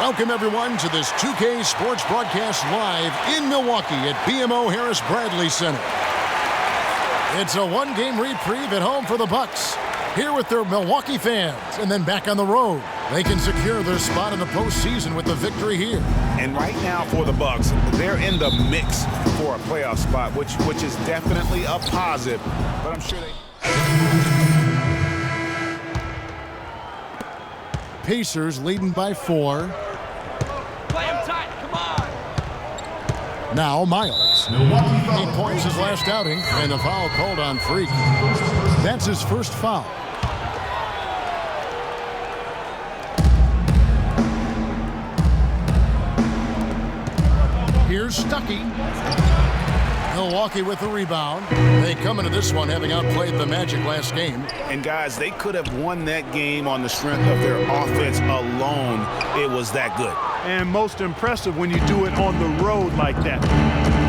Welcome, everyone, to this 2K Sports broadcast live in Milwaukee at BMO Harris Bradley Center. It's a one-game reprieve at home for the Bucks, here with their Milwaukee fans, and then back on the road. They can secure their spot in the postseason with the victory here. And right now for the Bucks, they're in the mix for a playoff spot, which is definitely a positive, but I'm sure they... Pacers leading by 4. Play him tight, come on. Now Miles. 8 points his last outing, and a foul called on Freak. That's his first foul. Here's Stuckey. Milwaukee with the rebound. They come into this one having outplayed the Magic last game. And guys, they could have won that game on the strength of their offense alone. It was that good. And most impressive when you do it on the road like that.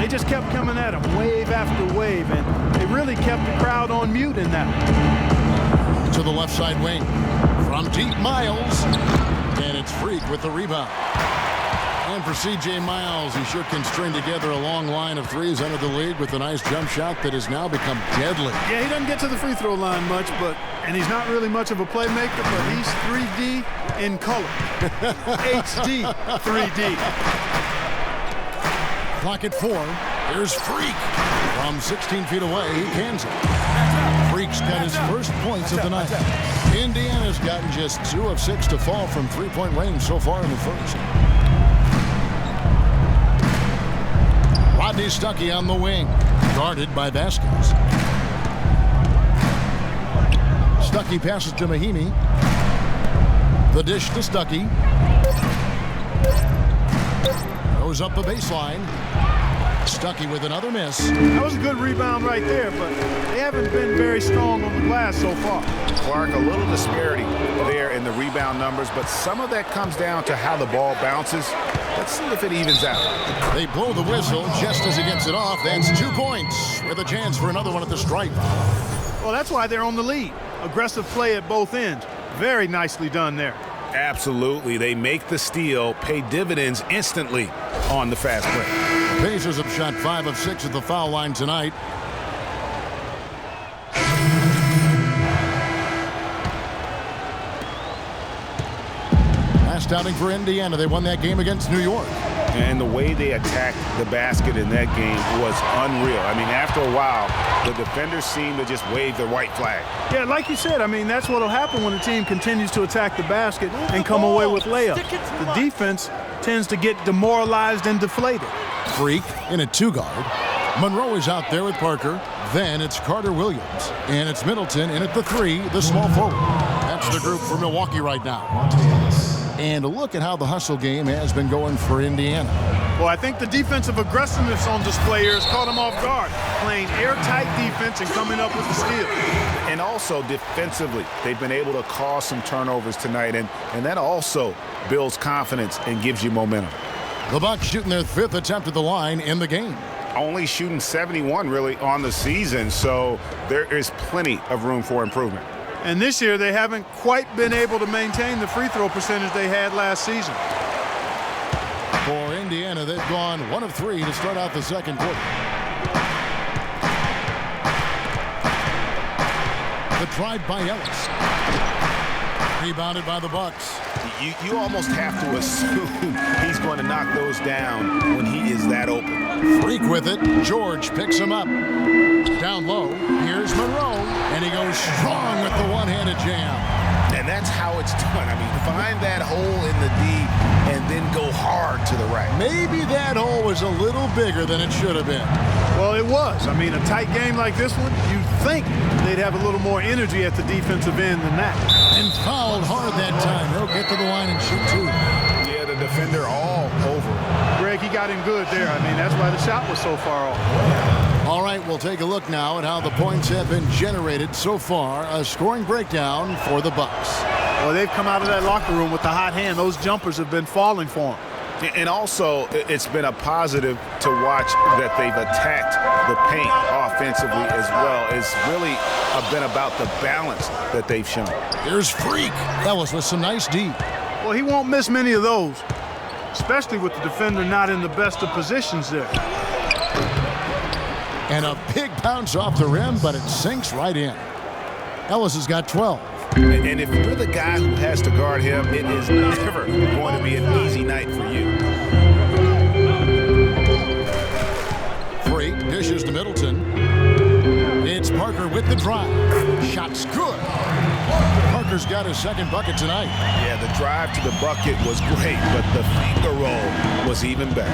They just kept coming at them wave after wave, and they really kept the crowd on mute in that one. To the left side wing. From deep, Miles. And it's Freak with the rebound. And for C.J. Miles, he sure can string together a long line of threes under the league with a nice jump shot that has now become deadly. Yeah, he doesn't get to the free throw line much, and he's not really much of a playmaker, but he's 3D in color. HD 3D. Clock at 4. Here's Freak. From 16 feet away, he cans it. Freak's got his first points of the night. Indiana's gotten just 2 of 6 to fall from three-point range so far in the first. Rodney Stuckey on the wing, guarded by Vasquez. Stuckey passes to Mahimi. The dish to Stuckey. Goes up the baseline. Stuckey with another miss. That was a good rebound right there, but they haven't been very strong on the glass so far. Clark, a little disparity there in the rebound numbers, but some of that comes down to how the ball bounces. Let's see if it evens out. They blow the whistle just as he gets it off. That's 2 points with a chance for another one at the stripe. Well, that's why they're on the lead. Aggressive play at both ends. Very nicely done there. Absolutely. They make the steal, pay dividends instantly on the fast break. Pacers have shot 5 of 6 at the foul line tonight. Last outing for Indiana. They won that game against New York. And the way they attacked the basket in that game was unreal. I mean, after a while, the defenders seemed to just wave the white flag. Yeah, like you said, I mean, that's what will happen when the team continues to attack the basket and come away with layups. The defense tends to get demoralized and deflated. Freak in a 2-guard. Monroe is out there with Parker. Then it's Carter Williams. And it's Middleton in at the 3, the small forward. That's the group for Milwaukee right now. And look at how the hustle game has been going for Indiana. Well, I think the defensive aggressiveness on display here has caught them off guard, playing airtight defense and coming up with the steal. And also defensively, they've been able to cause some turnovers tonight, and that also builds confidence and gives you momentum. The Bucks shooting their 5th attempt at the line in the game. Only shooting 71 really on the season, so there is plenty of room for improvement. And this year, they haven't quite been able to maintain the free throw percentage they had last season. For Indiana, they've gone 1 of 3 to start out the second quarter. The drive by Ellis. Rebounded by the Bucks. You almost have to assume he's going to knock those down when he is that open. Freak with it. George picks him up. Down low. Here's Monroe. And he goes strong with the one-handed jam. And that's how it's done. I mean, find that hole in the D and then go hard to the right. Maybe that hole was a little bigger than it should have been. Well, it was. I mean, a tight game like this one, you'd think they'd have a little more energy at the defensive end than that. And fouled hard that time. He'll get to the line and shoot 2. Yeah, the defender all over. Greg, he got him good there. I mean, that's why the shot was so far off. All right, we'll take a look now at how the points have been generated so far. A scoring breakdown for the Bucks. Well, they've come out of that locker room with the hot hand. Those jumpers have been falling for them. And also, it's been a positive to watch that they've attacked the paint offensively as well. It's really been about the balance that they've shown. Here's Freak. That was with some nice D. Well, he won't miss many of those. especially with the defender not in the best of positions there. And a big bounce off the rim, but it sinks right in. Ellis has got 12. And if you're the guy who has to guard him, it is never going to be an easy night for you. Freak dishes to Middleton. It's Parker with the drive. Shot's good. Parker's got his second bucket tonight. Yeah, the drive to the bucket was great, but the finger roll was even better.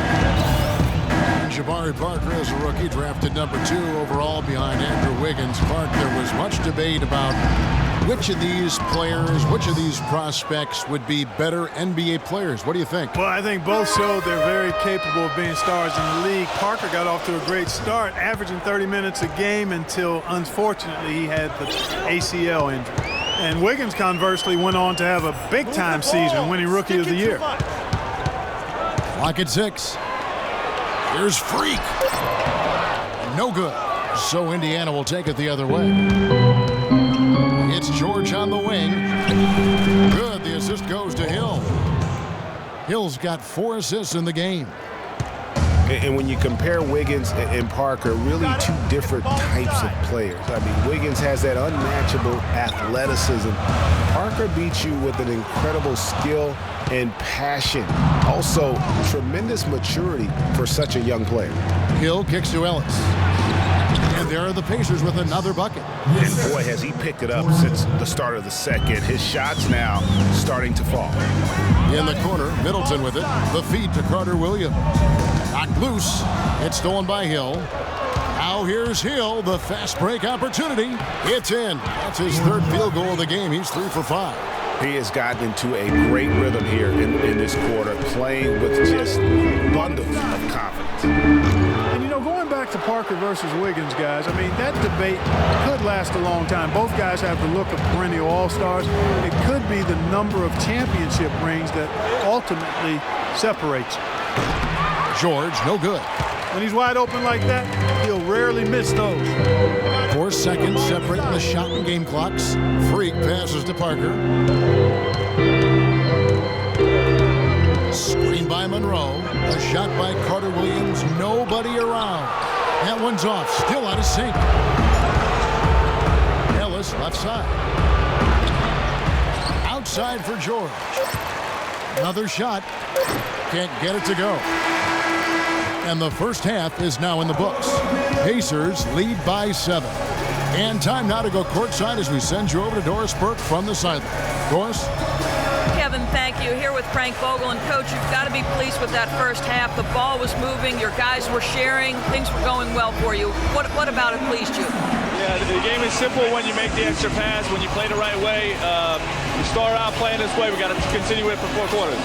Jabari Parker is a rookie, drafted number 2 overall behind Andrew Wiggins. Park, there was much debate about which of these players, which of these prospects would be better NBA players. What do you think? Well, I think both showed they're very capable of being stars in the league. Parker got off to a great start, averaging 30 minutes a game until, unfortunately, he had the ACL injury. And Wiggins, conversely, went on to have a big-time season, winning Rookie of the Year. Clock at 6. Here's Freak. No good. So Indiana will take it the other way. It's George on the wing. Good. The assist goes to Hill. Hill's got 4 assists in the game. And when you compare Wiggins and Parker, really 2 different types of players. I mean, Wiggins has that unmatchable athleticism. Parker beats you with an incredible skill and passion. Also, tremendous maturity for such a young player. Hill kicks to Ellis. And there are the Pacers with another bucket. And boy, has he picked it up since the start of the second. His shots now starting to fall. In the corner, Middleton with it. The feed to Carter Williams. Knocked loose. It's stolen by Hill. Now here's Hill, the fast break opportunity. It's in. That's his 3rd field goal of the game. He's 3 for 5. He has gotten into a great rhythm here in this quarter, playing with just bundles of confidence. And, you know, going back to Parker versus Wiggins, guys, I mean, that debate could last a long time. Both guys have the look of perennial all-stars. It could be the number of championship rings that ultimately separates you. George, no good. When he's wide open like that, he'll rarely miss those. 4 seconds separating the shot and game clocks. Freak passes to Parker. Screen by Monroe. A shot by Carter Williams. Nobody around. That one's off. Still out of sync. Ellis left side. Outside for George. Another shot. Can't get it to go. And the first half is now in the books. Pacers lead by 7. And time now to go courtside as we send you over to Doris Burke from the sideline. Doris? Kevin, thank you. Here with Frank Vogel. And, Coach, you've got to be pleased with that first half. The ball was moving. Your guys were sharing. Things were going well for you. What about it pleased you? Yeah, the game is simple when you make the extra pass, when you play the right way. We start out playing this way. We got to continue it for 4 quarters.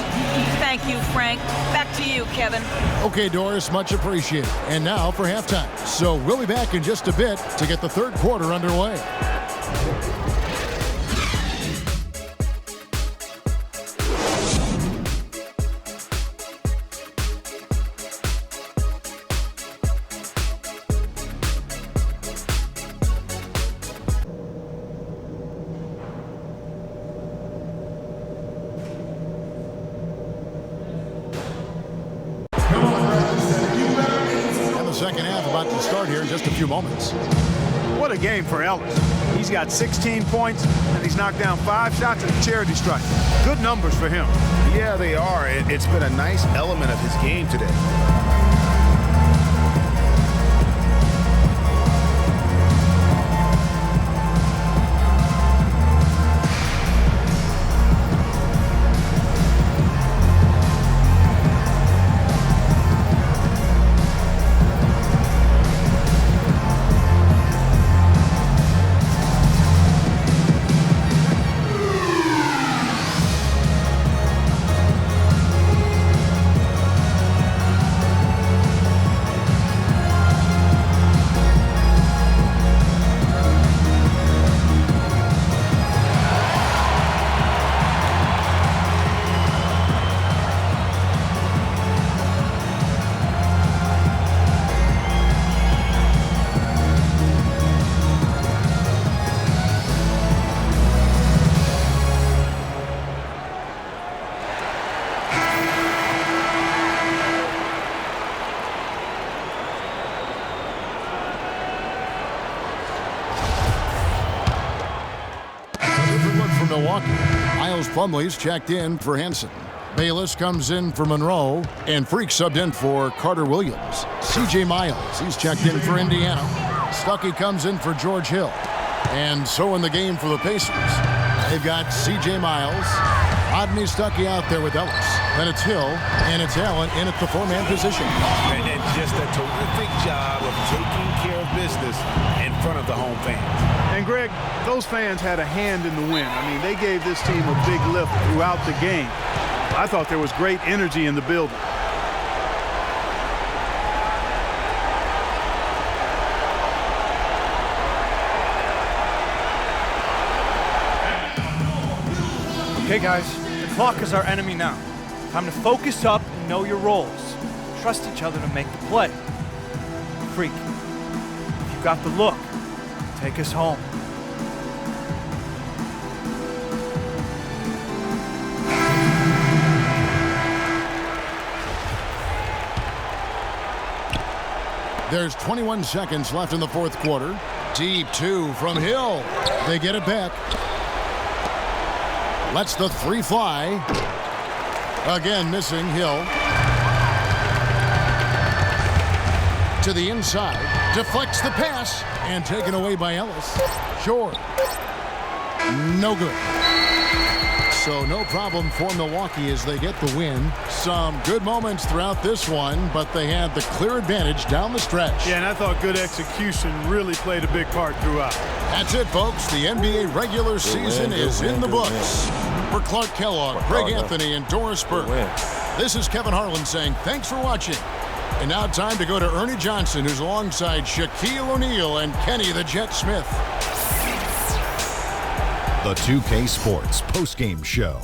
Thank you, Frank. Back to you, Kevin. Okay, Doris, much appreciated. And now for halftime. So we'll be back in just a bit to get the 3rd quarter underway. Second half about to start here in just a few moments. What a game for Ellis. He's got 16 points, and he's knocked down 5 shots at a charity strike. Good numbers for him. Yeah, they are. It's been a nice element of his game today. Plumlee's checked in for Henson. Bayless comes in for Monroe, and Freak subbed in for Carter Williams. C.J. Miles, he's checked in for Indiana. Stuckey comes in for George Hill. And so in the game for the Pacers, they've got C.J. Miles, Rodney Stuckey out there with Ellis. Then it's Hill, and it's Allen in at the four-man position. And just a terrific job of taking care of business in front of the home fans. And Greg, those fans had a hand in the win. I mean, they gave this team a big lift throughout the game. I thought there was great energy in the building. Okay, guys, the clock is our enemy now. Time to focus up and know your roles. Trust each other to make the play. Freak, if you've got the look, take us home. There's 21 seconds left in the fourth quarter. Deep two from Hill. They get it back. Lets the three fly. Again missing Hill. To the inside. Deflects the pass. And taken away by Ellis. Short. No good. So no problem for Milwaukee as they get the win. Some good moments throughout this one, but they had the clear advantage down the stretch. Yeah, and I thought good execution really played a big part throughout. That's it, folks. The NBA regular season is in the books. For Clark Kellogg, Greg Anthony, and Doris Burke, this is Kevin Harlan saying thanks for watching. And now time to go to Ernie Johnson, who's alongside Shaquille O'Neal and Kenny the Jet Smith. The 2K Sports postgame show.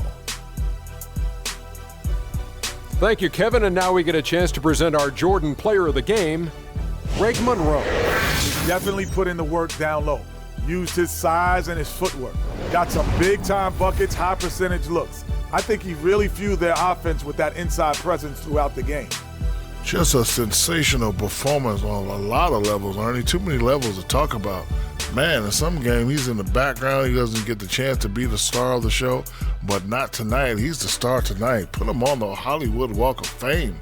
Thank you, Kevin. And now we get a chance to present our Jordan Player of the Game, Greg Monroe. Definitely put in the work down low. Used his size and his footwork. Got some big-time buckets, high percentage looks. I think he really fueled their offense with that inside presence throughout the game. Just a sensational performance on a lot of levels, Ernie. Too many levels to talk about. Man, in some game, he's in the background. He doesn't get the chance to be the star of the show, but not tonight. He's the star tonight. Put him on the Hollywood Walk of Fame.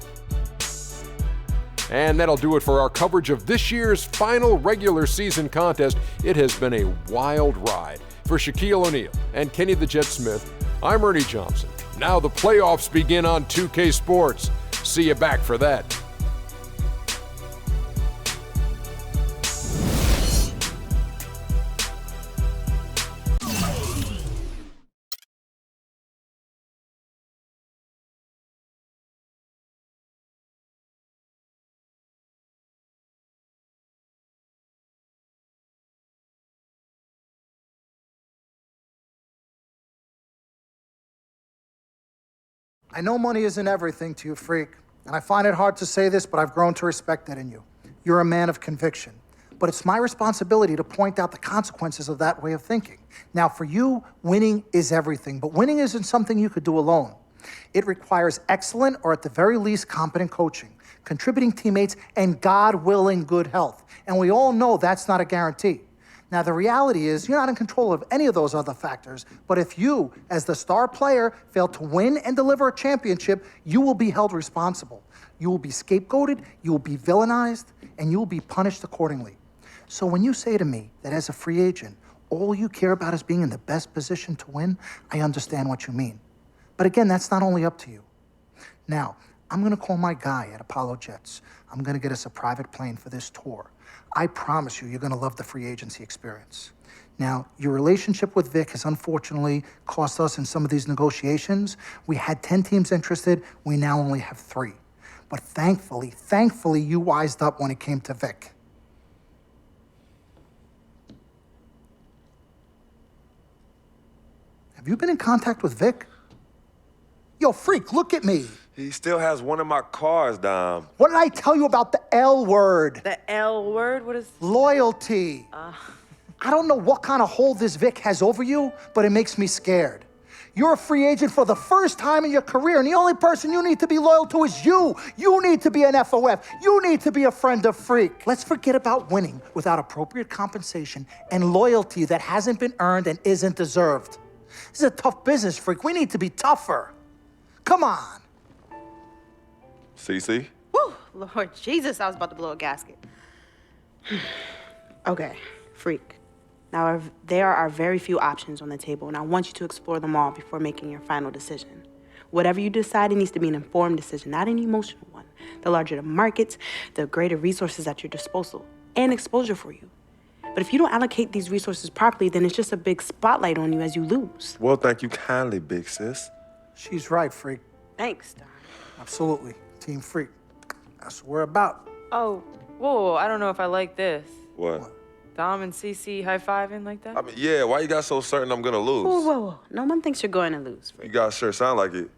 And that'll do it for our coverage of this year's final regular season contest. It has been a wild ride. For Shaquille O'Neal and Kenny the Jet Smith, I'm Ernie Johnson. Now the playoffs begin on 2K Sports. See you back for that. I know money isn't everything to you, Freak, and I find it hard to say this, but I've grown to respect that in you. You're a man of conviction. But it's my responsibility to point out the consequences of that way of thinking. Now, for you, winning is everything, but winning isn't something you could do alone. It requires excellent, or at the very least, competent coaching, contributing teammates, and, God willing, good health. And we all know that's not a guarantee. Now, the reality is you're not in control of any of those other factors, but if you, as the star player, fail to win and deliver a championship, you will be held responsible. You will be scapegoated, you will be villainized, and you will be punished accordingly. So when you say to me that as a free agent, all you care about is being in the best position to win, I understand what you mean. But again, that's not only up to you. Now, I'm gonna call my guy at Apollo Jets. I'm gonna get us a private plane for this tour. I promise you're gonna love the free agency experience. Now, your relationship with Vic has unfortunately cost us in some of these negotiations. We had 10 teams interested, we now only have 3. But thankfully, you wised up when it came to Vic. Have you been in contact with Vic? Yo, Freak, look at me. He still has one of my cars, Dom. What did I tell you about the L word? The L word? What is? Loyalty. I don't know what kind of hold this Vic has over you, but it makes me scared. You're a free agent for the first time in your career, and the only person you need to be loyal to is you. You need to be an FOF. You need to be a friend of Freak. Let's forget about winning without appropriate compensation and loyalty that hasn't been earned and isn't deserved. This is a tough business, Freak. We need to be tougher. Come on. CC? Whew, Lord Jesus, I was about to blow a gasket. Okay, Freak. Now, there are very few options on the table, and I want you to explore them all before making your final decision. Whatever you decide, it needs to be an informed decision, not an emotional one. The larger the markets, the greater resources at your disposal and exposure for you. But if you don't allocate these resources properly, then it's just a big spotlight on you as you lose. Well, thank you kindly, big sis. She's right, Freak. Thanks, Don. Absolutely. Team Freak. That's what we're about. Oh, whoa, I don't know if I like this. What? Dom and CC high-fiving like that? I mean, yeah, why you got so certain I'm gonna lose? Whoa. No one thinks you're going to lose, Freak. You guys sure sound like it.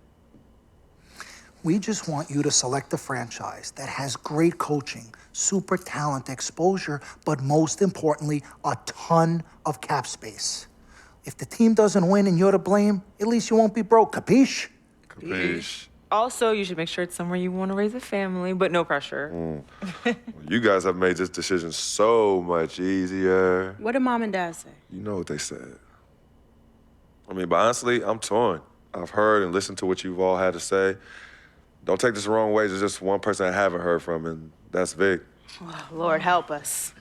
We just want you to select a franchise that has great coaching, super talent, exposure, but most importantly, a ton of cap space. If the team doesn't win and you're to blame, at least you won't be broke, capiche? Capiche. Also, you should make sure it's somewhere you want to raise a family, but no pressure. Well, you guys have made this decision so much easier. What did Mom and Dad say? You know what they said. I mean, but honestly, I'm torn. I've heard and listened to what you've all had to say. Don't take this the wrong way. There's just one person I haven't heard from, and that's Vic. Oh, Lord help us.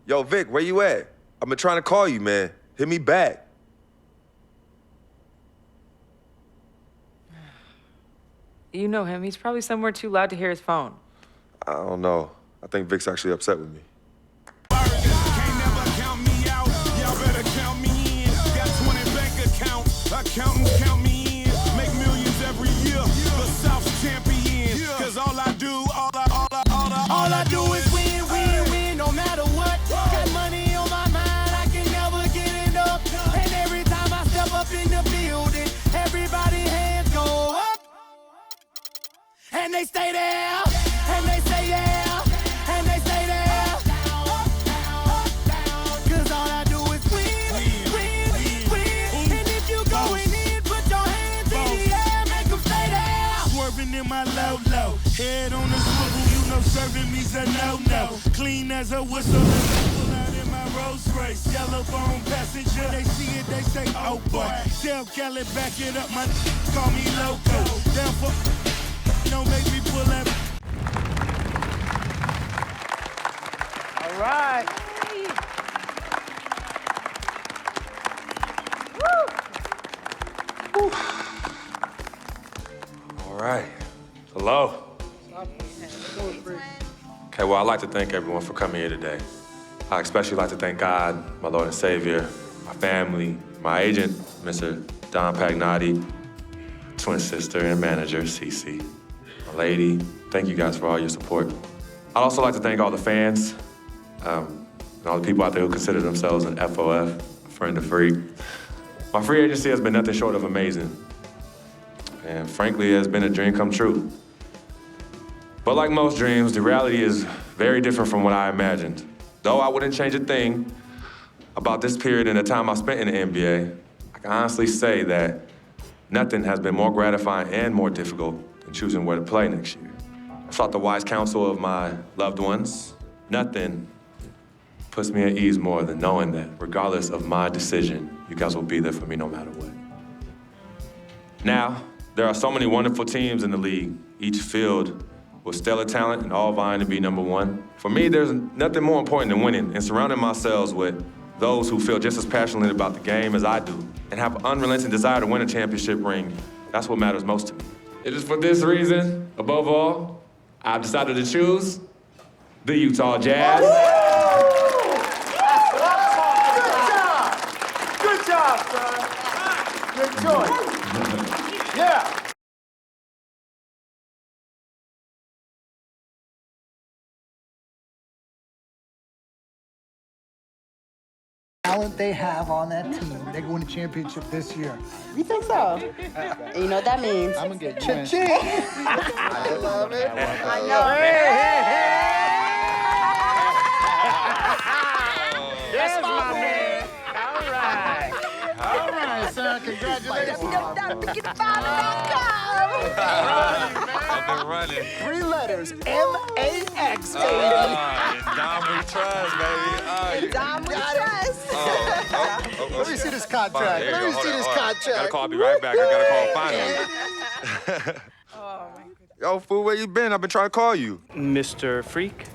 Yo, Vic, where you at? I've been trying to call you, man. Hit me back. You know him. He's probably somewhere too loud to hear his phone. I don't know. I think Vic's actually upset with me. Accountants count me in, make millions every year. The South's champion, cause all I do is win, no matter what. Got money on my mind, I can never get enough. And every time I step up in the building, everybody hands go up. And they stay there, and they say yeah, and they stay there. Cause all I do is win. And if you going in, put your hands in the air, make them stay there. Swerving in my low, head on the swivel, you know serving me's a no. Clean as a whistle, pull out in my Rolls Royce. Yellow bone passenger, they see it, they say, oh boy. Tell Kelly, back it up, my call me loco. Down for, don't make me pull that. All right. All right. Hello. Okay, well, I'd like to thank everyone for coming here today. I especially like to thank God, my Lord and Savior, my family, my agent, Mr. Don Pagnotti, twin sister and manager, Cece, my lady. Thank you guys for all your support. I'd also like to thank all the fans and all the people out there who consider themselves an FOF, a friend of Freak. My free agency has been nothing short of amazing. And frankly, it has been a dream come true. But like most dreams, the reality is very different from what I imagined. Though I wouldn't change a thing about this period and the time I spent in the NBA, I can honestly say that nothing has been more gratifying and more difficult than choosing where to play next year. I sought the wise counsel of my loved ones. Nothing puts me at ease more than knowing that regardless of my decision, you guys will be there for me no matter what. Now, there are so many wonderful teams in the league, each filled with stellar talent and all vying to be number one. For me, there's nothing more important than winning and surrounding myself with those who feel just as passionately about the game as I do and have an unrelenting desire to win a championship ring. That's what matters most to me. It is for this reason, above all, I've decided to choose the Utah Jazz. Good job, son. Good choice. Yeah. Talent they have on that team, they're going to championship this year. You think so? And you know what that means? I'm gonna get cha-ching. I love it. I know. That's my man. All right, son. Congratulations. running. 3 letters, M-A-X, baby. Dom we trust, baby. Dom we trust. Let me see this contract. Let me see this contract. Gotta call. I'll be right back. I gotta call finally. Yo, fool, where you been? I've been trying to call you. Mr. Freak?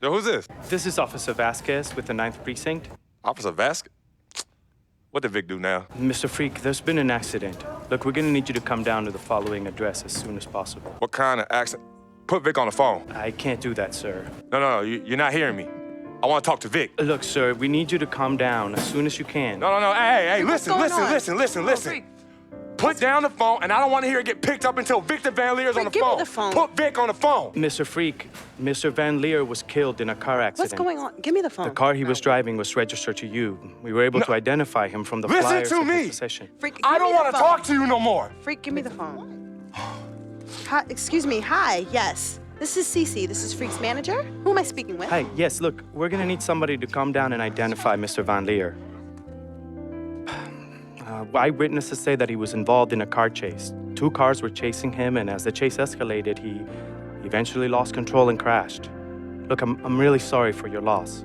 Yo, who's this? This is Officer Vasquez with the 9th Precinct. Officer Vasquez? What did Vic do now? Mr. Freak, there's been an accident. Look, we're gonna need you to come down to the following address as soon as possible. What kind of accident? Put Vic on the phone. I can't do that, sir. No, you're not hearing me. I want to talk to Vic. Look, sir, we need you to calm down as soon as you can. No. Hey, listen. Put down the phone, and I don't want to hear it get picked up until Victor Van Leer's on the give phone. me the phone. Put Vic on the phone. Mr. Freak, Mr. Van Leer was killed in a car accident. What's going on? Give me the phone. The car he was driving was registered to you. We were able to identify him from the flyers Listen to in his me. possession. Freak, I don't want to talk to you no more. Freak, give me the phone. Hi, excuse me. Hi. Yes. This is Cece. This is Freak's manager. Who am I speaking with? Hi, yes, look, we're gonna need somebody to come down and identify Mr. Van Leer. Eyewitnesses say that he was involved in a car chase. 2 cars were chasing him, and as the chase escalated, he eventually lost control and crashed. Look, I'm really sorry for your loss.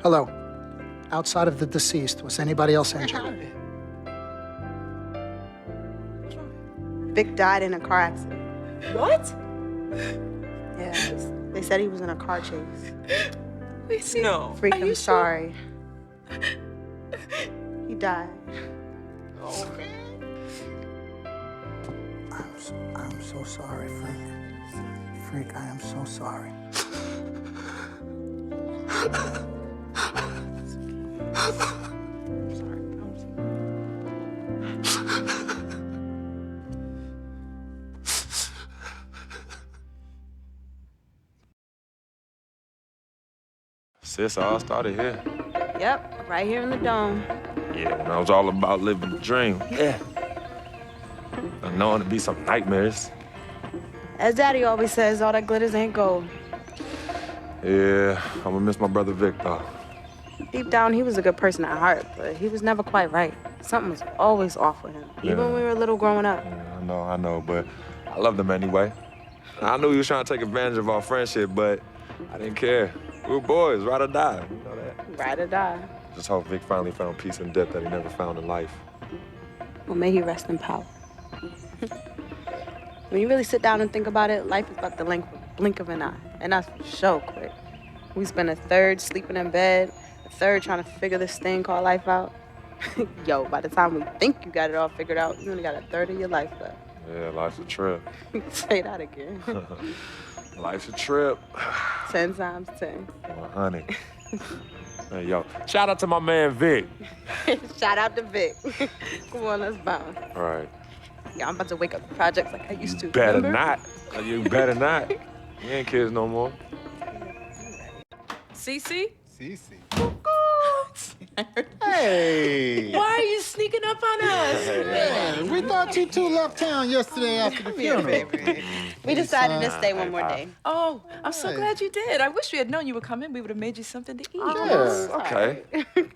Hello. Outside of the deceased, was anybody else injured? Vic died in a car accident. What? Yeah, they said he was in a car chase. No. Freak, I'm sorry. He died. I'm so sorry, Freak. Freak, I am so sorry. Sis, all started here. Yep, right here in the dome. Yeah, when I was all about living the dream. Yeah. And knowing to be some nightmares. As Daddy always says, all that glitters ain't gold. Yeah, I'm gonna miss my brother Vic, though. Deep down, he was a good person at heart, but he was never quite right. Something was always off with him, even when we were little growing up. Yeah, I know, but I loved him anyway. I knew he was trying to take advantage of our friendship, but I didn't care. We were boys, ride or die, you know that? Ride or die. Just hope Vic finally found peace and depth that he never found in life. Well, may he rest in power. When you really sit down and think about it, life is about the blink of an eye, and that's so quick. We spend a third sleeping in bed, a third trying to figure this thing called life out. Yo, by the time we think you got it all figured out, you only got a third of your life left. Yeah, life's a trip. Say that again. Life's a trip. 10 times 10. Well, honey. Hey, yo, shout out to my man Vic. Shout out to Vic. Come on, let's bounce. All right. Yeah, I'm about to wake up the projects like I used to. Better remember? not. You better not. You ain't kids no more. Cece? Hey! Why are you sneaking up on us? Man, we thought you two left town yesterday after the funeral. We decided to stay one more day. Oh, I'm so glad you did. I wish we had known you would come in. We would have made you something to eat. Okay.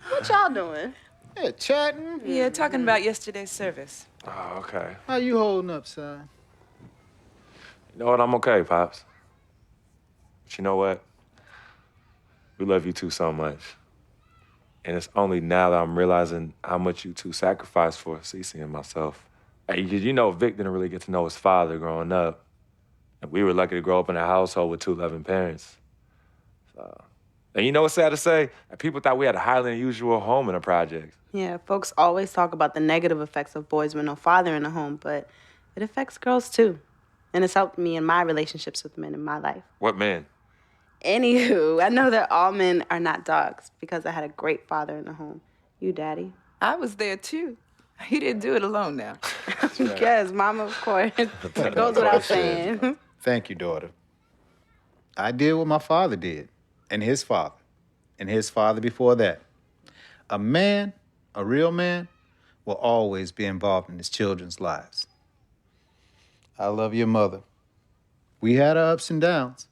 What y'all doing? Yeah, chatting. Yeah, talking about yesterday's service. Oh, okay. How you holding up, son? You know what? I'm okay, Pops. But you know what? We love you two so much. And it's only now that I'm realizing how much you two sacrificed for Cece and myself. Hey, you know, Vic didn't really get to know his father growing up. And we were lucky to grow up in a household with 2 loving parents. And you know what's sad to say? People thought we had a highly unusual home in the projects. Yeah, folks always talk about the negative effects of boys with no father in the home, but it affects girls too. And it's helped me in my relationships with men in my life. What men? Anywho, I know that all men are not dogs because I had a great father in the home. You, Daddy? I was there too. He didn't do it alone now. Yes, Mama, of course. It goes without saying. Thank you, daughter. I did what my father did, and his father before that. A man, a real man, will always be involved in his children's lives. I love your mother. We had our ups and downs,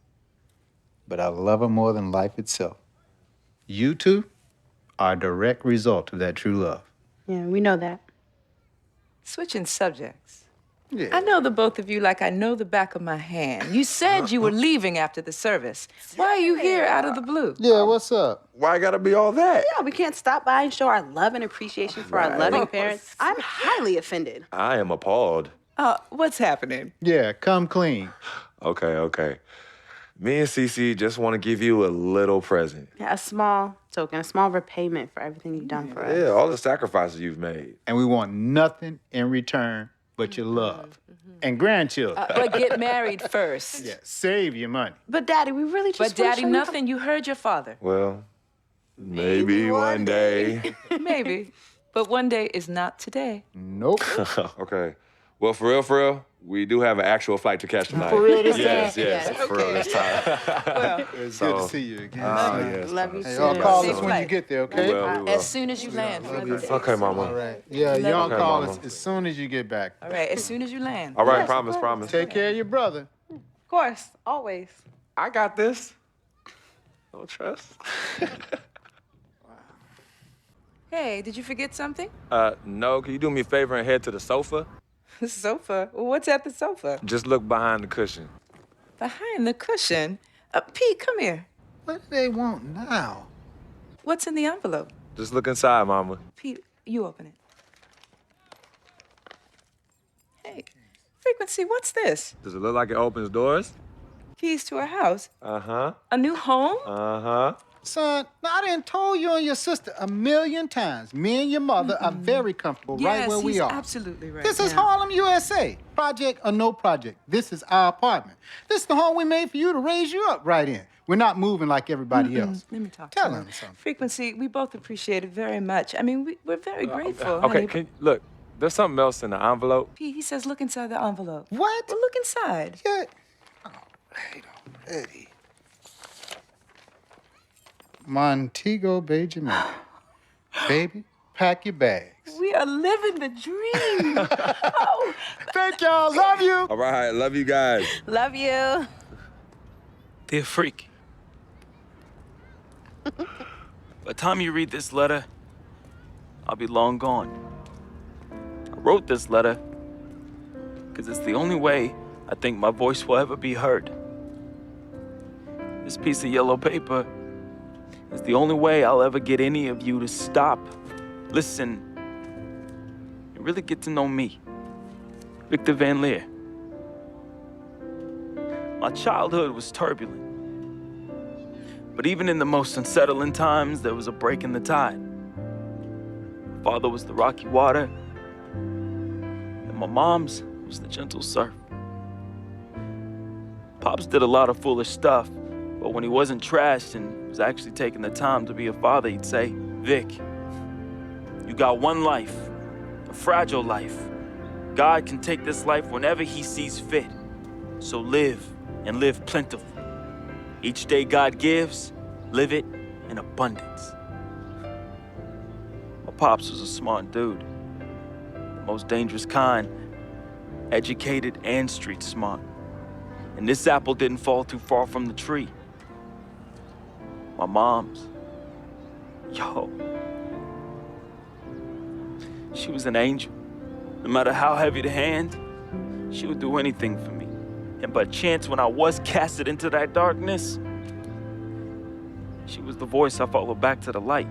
but I love her more than life itself. You two are a direct result of that true love. Yeah, we know that. Switching subjects. Yeah. I know the both of you like I know the back of my hand. You said you were leaving after the service. Why are you here out of the blue? Yeah, what's up? Why gotta be all that? Yeah, we can't stop by and show our love and appreciation for our loving parents. I'm highly offended. I am appalled. What's happening? Yeah, come clean. Okay. Me and Cece just want to give you a little present. Yeah, a small token, a small repayment for everything you've done for us. Yeah, all the sacrifices you've made. And we want nothing in return but your love. And grandchildren. But get married first. Yeah, save your money. But Daddy, we really just But Daddy, nothing. You heard your father. Well, maybe one day. Maybe. But one day is not today. Nope. Okay. Well, for real, we do have an actual flight to catch tonight. For real this time? Yes. For real this time. Well, It's good to see you again. Yes. Love you Hey, too. y'all call Safe us when flight. you get there, okay? We will. as soon as you land. Okay, Mama. All right. Yeah, y'all Okay, call Mama. us as soon as you get back. All right, as soon as you land. All right, promise. Take care of your brother. Of course, always. I got this. No trust. Hey, did you forget something? No, can you do me a favor and head to the sofa? The sofa? What's at the sofa? Just look behind the cushion. Behind the cushion? Pete, come here. What do they want now? What's in the envelope? Just look inside, Mama. Pete, you open it. Hey, Frequency, what's this? Does it look like it opens doors? Keys to a house? Uh-huh. A new home? Uh-huh. Son, now I done told you and your sister 1,000,000 times. Me and your mother are very comfortable right where we he's are. absolutely right. This is now. Harlem, USA. Project or no project. This is our apartment. This is the home we made for you to raise you up right in. We're not moving like everybody else. Let me talk Tell to him something. Frequency, we both appreciate it very much. I mean, we're very grateful. Okay, honey. look, there's something else in the envelope. Pete, he says look inside the envelope. What? Well, look inside. Yeah. Wait already. Montego Bay, Jamaica. Baby, pack your bags. We are living the dream. Oh, Thank y'all. Love you. All right, love you guys. Love you. Dear Freak, by the time you read this letter, I'll be long gone. I wrote this letter because it's the only way I think my voice will ever be heard. This piece of yellow paper is the only way I'll ever get any of you to stop, listen, and really get to know me, Victor Van Leer. My childhood was turbulent, but even in the most unsettling times, there was a break in the tide. My father was the rocky water, and my mom's was the gentle surf. Pops did a lot of foolish stuff, but when he wasn't trashed and was actually taking the time to be a father, he'd say, Vic, you got one life, a fragile life. God can take this life whenever he sees fit. So live, and live plentifully. Each day God gives, live it in abundance. My pops was a smart dude, the most dangerous kind, educated and street smart. And this apple didn't fall too far from the tree. My mom's, she was an angel. No matter how heavy the hand, she would do anything for me. And by chance, when I was casted into that darkness, she was the voice I followed back to the light.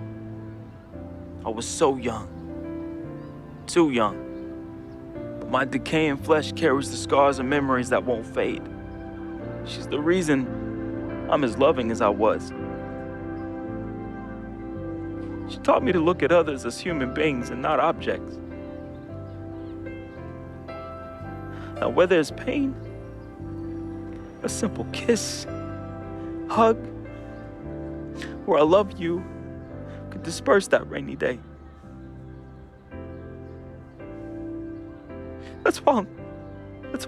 I was so young, too young. But my decaying flesh carries the scars and memories that won't fade. She's the reason I'm as loving as I was. She taught me to look at others as human beings and not objects. Now, where there's pain, a simple kiss, hug, or I love you could disperse that rainy day. That's why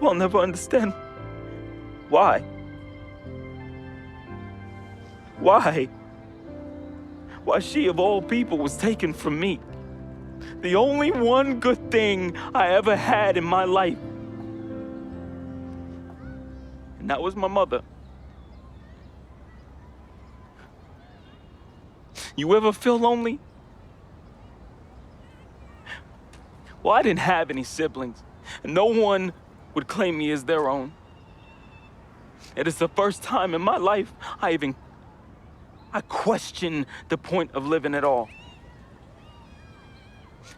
I'll never understand why. Why she of all people was taken from me. The only one good thing I ever had in my life. And that was my mother. You ever feel lonely? Well, I didn't have any siblings. And no one would claim me as their own. It is the first time in my life I question the point of living at all.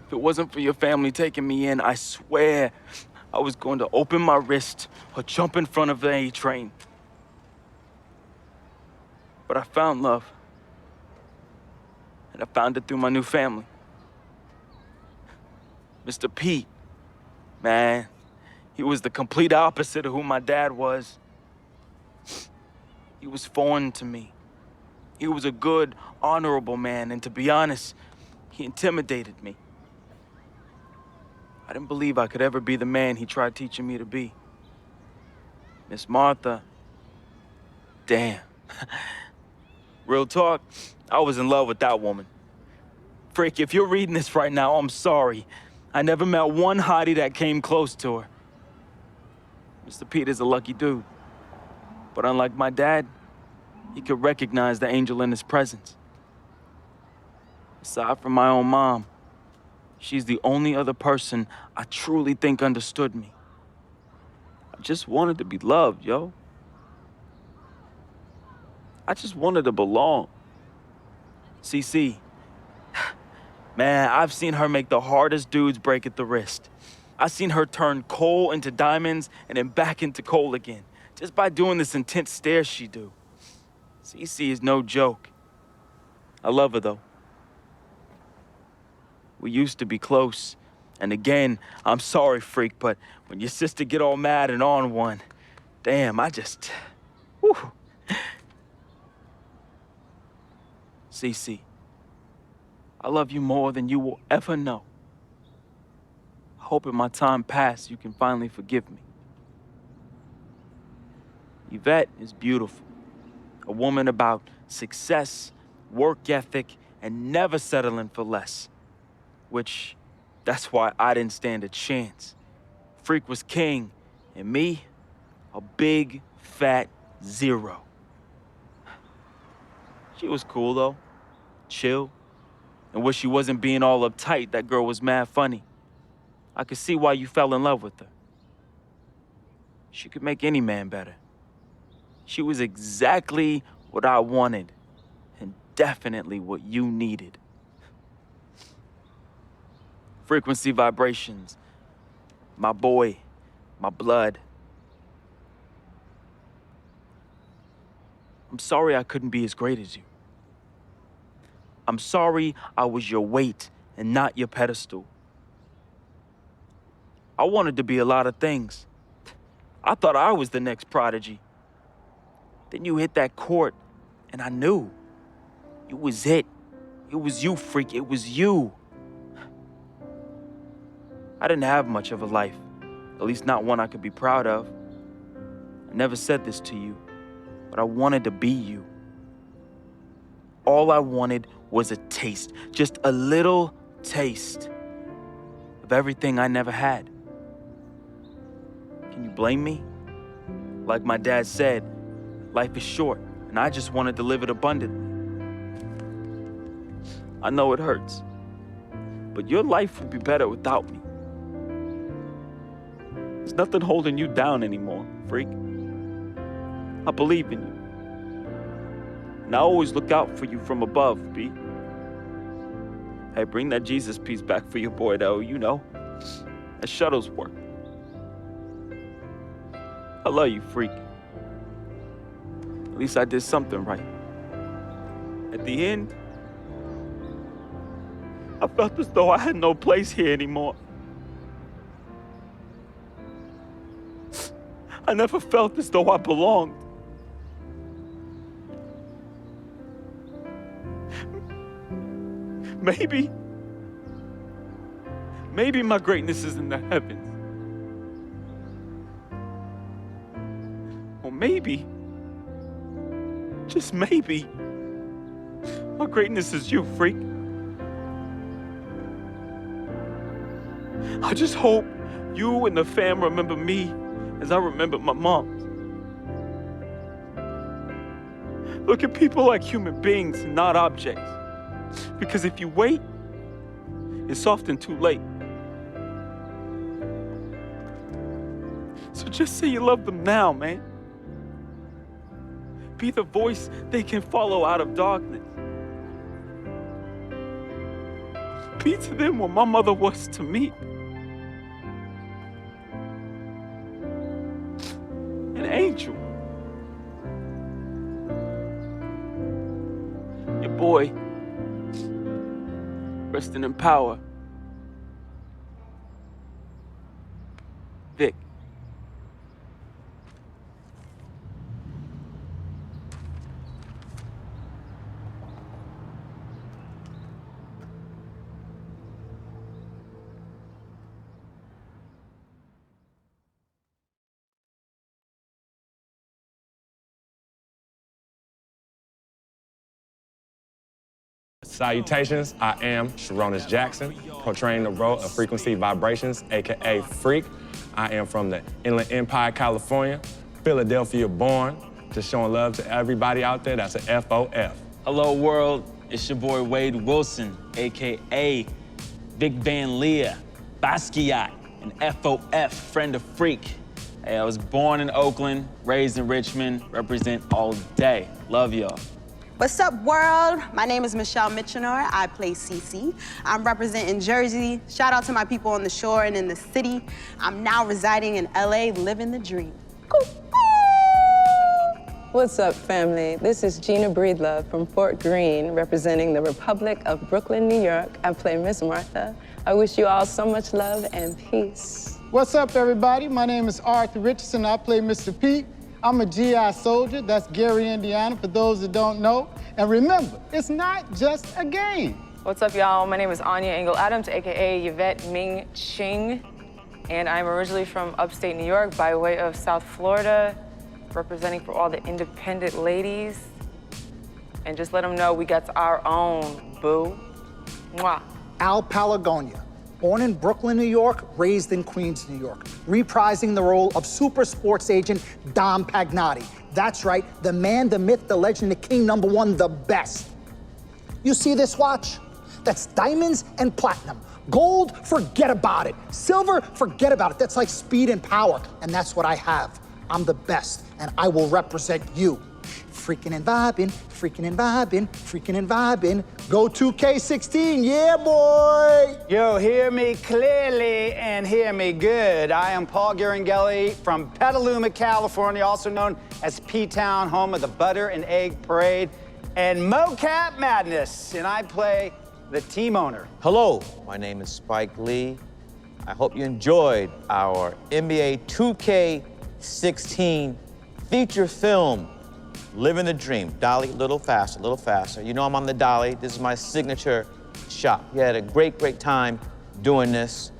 If it wasn't for your family taking me in, I swear I was going to open my wrist or jump in front of the A train. But I found love. And I found it through my new family. Mr. Pete, man, he was the complete opposite of who my dad was. He was foreign to me. He was a good, honorable man, and to be honest, he intimidated me. I didn't believe I could ever be the man he tried teaching me to be. Miss Martha, damn. Real talk, I was in love with that woman. Frick, if you're reading this right now, I'm sorry. I never met one hottie that came close to her. Mr. Pete is a lucky dude. But unlike my dad, he could recognize the angel in his presence. Aside from my own mom, she's the only other person I truly think understood me. I just wanted to be loved, yo. I just wanted to belong. CC, man, I've seen her make the hardest dudes break at the wrist. I've seen her turn coal into diamonds and then back into coal again, just by doing this intense stare she do. CC is no joke. I love her, though. We used to be close. And again, I'm sorry, freak, but when your sister get all mad and on one, damn, I just... Whew. CC, I love you more than you will ever know. I hope in my time past you can finally forgive me. Yvette is beautiful. A woman about success, work ethic, and never settling for less. Which, that's why I didn't stand a chance. Freak was king, and me, a big, fat zero. She was cool, though. Chill. And when she wasn't being all uptight, that girl was mad funny. I could see why you fell in love with her. She could make any man better. She was exactly what I wanted, and definitely what you needed. Frequency vibrations. My boy, my blood. I'm sorry I couldn't be as great as you. I'm sorry I was your weight and not your pedestal. I wanted to be a lot of things. I thought I was the next prodigy. Then you hit that court, and I knew. You was it. It was you, freak. It was you. I didn't have much of a life, at least not one I could be proud of. I never said this to you, but I wanted to be you. All I wanted was a taste, just a little taste of everything I never had. Can you blame me? Like my dad said, life is short, and I just wanted to live it abundantly. I know it hurts, but your life would be better without me. There's nothing holding you down anymore, freak. I believe in you. And I always look out for you from above, B. Hey, bring that Jesus piece back for your boy, though, you know. That shuttle's work. I love you, freak. At least I did something right. At the end, I felt as though I had no place here anymore. I never felt as though I belonged. Maybe my greatness is in the heavens. Or maybe, just maybe, my greatness is you, freak. I just hope you and the fam remember me as I remember my mom. Look at people like human beings, not objects. Because if you wait, it's often too late. So just say you love them now, man. Be the voice they can follow out of darkness. Be to them what my mother was to me. An angel. Your boy, resting in power. Vic. Salutations, I am Sharonis Jackson, portraying the role of Frequency Vibrations, AKA Freak. I am from the Inland Empire, California, Philadelphia born, just showing love to everybody out there. That's a FOF. Hello, world. It's your boy Wade Wilson, AKA Big Van Leah, Basquiat, and FOF, friend of Freak. Hey, I was born in Oakland, raised in Richmond, represent all day. Love y'all. What's up, world? My name is Michelle Mitchenor. I play Cece. I'm representing Jersey. Shout out to my people on the shore and in the city. I'm now residing in LA, living the dream. What's up, family? This is Gina Breedlove from Fort Greene, representing the Republic of Brooklyn, New York. I play Miss Martha. I wish you all so much love and peace. What's up, everybody? My name is Arthur Richardson. I play Mr. Pete. I'm a GI soldier. That's Gary, Indiana, for those that don't know. And remember, it's not just a game. What's up, y'all? My name is Anya Engel Adams, AKA Yvette Ming Ching. And I'm originally from upstate New York by way of South Florida, representing for all the independent ladies. And just let them know we got our own, boo. Mwah. Al Palagonia, born in Brooklyn, New York, raised in Queens, New York, reprising the role of super sports agent Dom Pagnotti. That's right, the man, the myth, the legend, the king, #1, the best. You see this watch? That's diamonds and platinum. Gold, forget about it. Silver, forget about it. That's like speed and power, and that's what I have. I'm the best, and I will represent you. Freaking and vibing, freaking and vibing, freaking and vibing. Go 2K16, yeah, boy! Yo, hear me clearly and hear me good. I am Paul Garanghelli from Petaluma, California, also known as P-Town, home of the Butter and Egg Parade and Mocap Madness, and I play the team owner. Hello, my name is Spike Lee. I hope you enjoyed our NBA 2K16 feature film, Living the Dream. Dolly, a little faster, a little faster. You know I'm on the dolly. This is my signature shot. We had a great, great time doing this.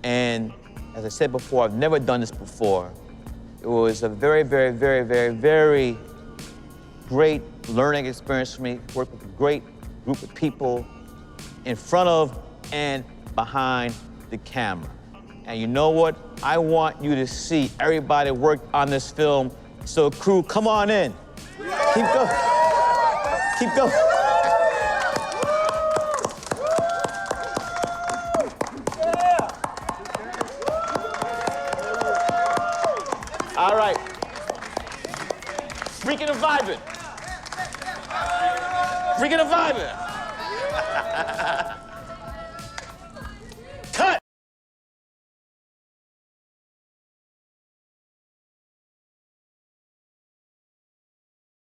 And as I said before, I've never done this before. It was a very, very, very, very, very great learning experience for me. Worked with a great group of people in front of and behind the camera. And you know what? I want you to see everybody work on this film. So crew, come on in. Keep going. Keep going. All right. Freaking and vibing. Freaking and vibing.